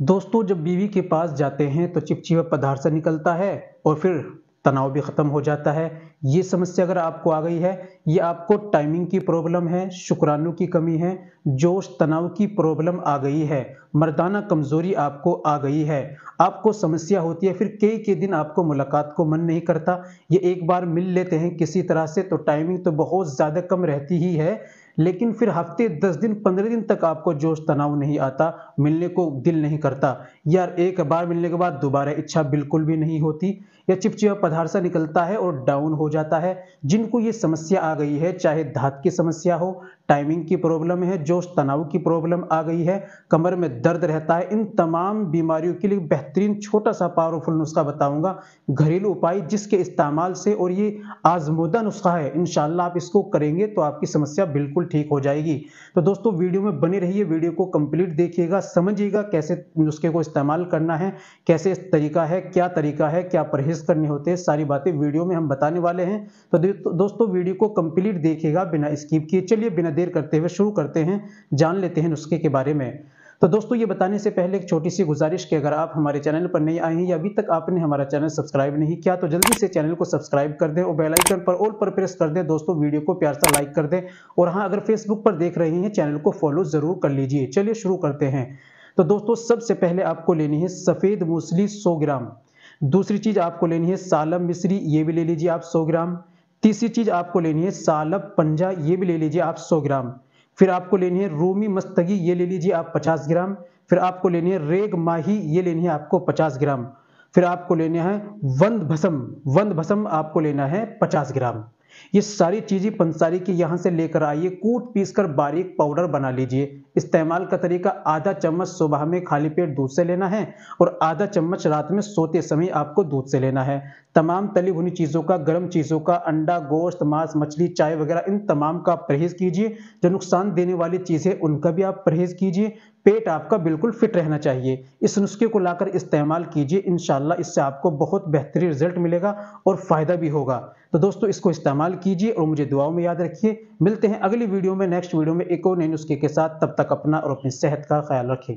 दोस्तों जब बीवी के पास जाते हैं तो चिपचिपा पदार्थ सा निकलता है और फिर तनाव भी खत्म हो जाता है। ये समस्या अगर आपको आ गई है, ये आपको टाइमिंग की प्रॉब्लम है, शुक्राणु की कमी है, जोश तनाव की प्रॉब्लम आ गई है, मर्दाना कमजोरी आपको आ गई है, आपको समस्या होती है, फिर कई के दिन आपको मुलाकात को मन नहीं करता। ये एक बार मिल लेते हैं किसी तरह से तो टाइमिंग तो बहुत ज्यादा कम रहती ही है, लेकिन फिर हफ्ते 10 दिन 15 दिन तक आपको जोश तनाव नहीं आता, मिलने को दिल नहीं करता। यार एक बार मिलने के बाद दोबारा इच्छा बिल्कुल भी नहीं होती, या चिपचिपा पदार्थ सा निकलता है और डाउन हो जाता है। जिनको ये समस्या आ गई है, चाहे दांत की समस्या हो, टाइमिंग की प्रॉब्लम है, जोश तनाव की प्रॉब्लम आ गई है, कमर में दर्द रहता है, इन तमाम बीमारियों के लिए बेहतरीन छोटा सा पावरफुल नुस्खा बताऊंगा, घरेलू उपाय जिसके इस्तेमाल से, और ये आजमूदा नुस्खा है, इंशाल्लाह आप इसको करेंगे तो आपकी समस्या बिल्कुल ठीक हो जाएगी। तो दोस्तों वीडियो में बने रहिए, वीडियो को कंप्लीट देखिएगा, समझिएगा कैसे नुस्खे को इस्तेमाल करना है, कैसे तरीका है, क्या परहेज करने होते हैं, सारी बातें वीडियो में हम बताने वाले हैं। तो दोस्तों वीडियो को कंप्लीट देखिएगा बिना स्किप किए। चलिए बिना देर करते हुए शुरू करते हैं, जान लेते हैं नुस्खे के बारे में। तो दोस्तों ये बताने से पहले एक छोटी सी गुजारिश कि अगर आप हमारे चैनल पर नए आए हैं या अभी तक आपने हमारा चैनल सब्सक्राइब नहीं किया तो जल्दी से चैनल को सब्सक्राइब कर दें और बेल आइकन पर ऑल पर प्रेस कर दें। दोस्तों वीडियो को प्यार से लाइक कर दें, और हाँ अगर फेसबुक पर देख रहे हैं चैनल को फॉलो जरूर कर लीजिए। चलिए शुरू करते हैं। तो दोस्तों सबसे पहले आपको लेनी है सफेद मूसली 100 ग्राम। दूसरी चीज आपको लेनी है सालम मिश्री, ये भी ले लीजिए आप 100 ग्राम। तीसरी चीज आपको लेनी है सालब पंजा, ये भी ले लीजिए आप 100 ग्राम। फिर आपको लेनी है रूमी मस्तगी, ये ले लीजिए आप 50 ग्राम। फिर आपको लेनी है रेग माही, ये लेनी है आपको 50 ग्राम। फिर आपको लेना है वंद भसम आपको लेना है 50 ग्राम। ये सारी चीजें पंसारी की यहां से लेकर आइए, कूट पीस कर बारीक पाउडर बना लीजिए। इस्तेमाल का तरीका आधा चम्मच सुबह में खाली पेट दूध से लेना है और आधा चम्मच रात में सोते समय आपको दूध से लेना है। तमाम तली भुनी चीजों का, गर्म चीजों का, अंडा, गोश्त, मांस, मछली, चाय वगैरह इन तमाम का परहेज कीजिए। जो नुकसान देने वाली चीजें उनका भी आप परहेज कीजिए। पेट आपका बिल्कुल फिट रहना चाहिए। इस नुस्खे को लाकर इस्तेमाल कीजिए, इंशाल्लाह इससे आपको बहुत बेहतरीन रिजल्ट मिलेगा और फायदा भी होगा। तो दोस्तों इसको इस्तेमाल कीजिए और मुझे दुआओं में याद रखिए। मिलते हैं अगली वीडियो में, नेक्स्ट वीडियो में एक और नए नुस्खे के साथ। तब तक अपना और अपनी सेहत का ख्याल रखें।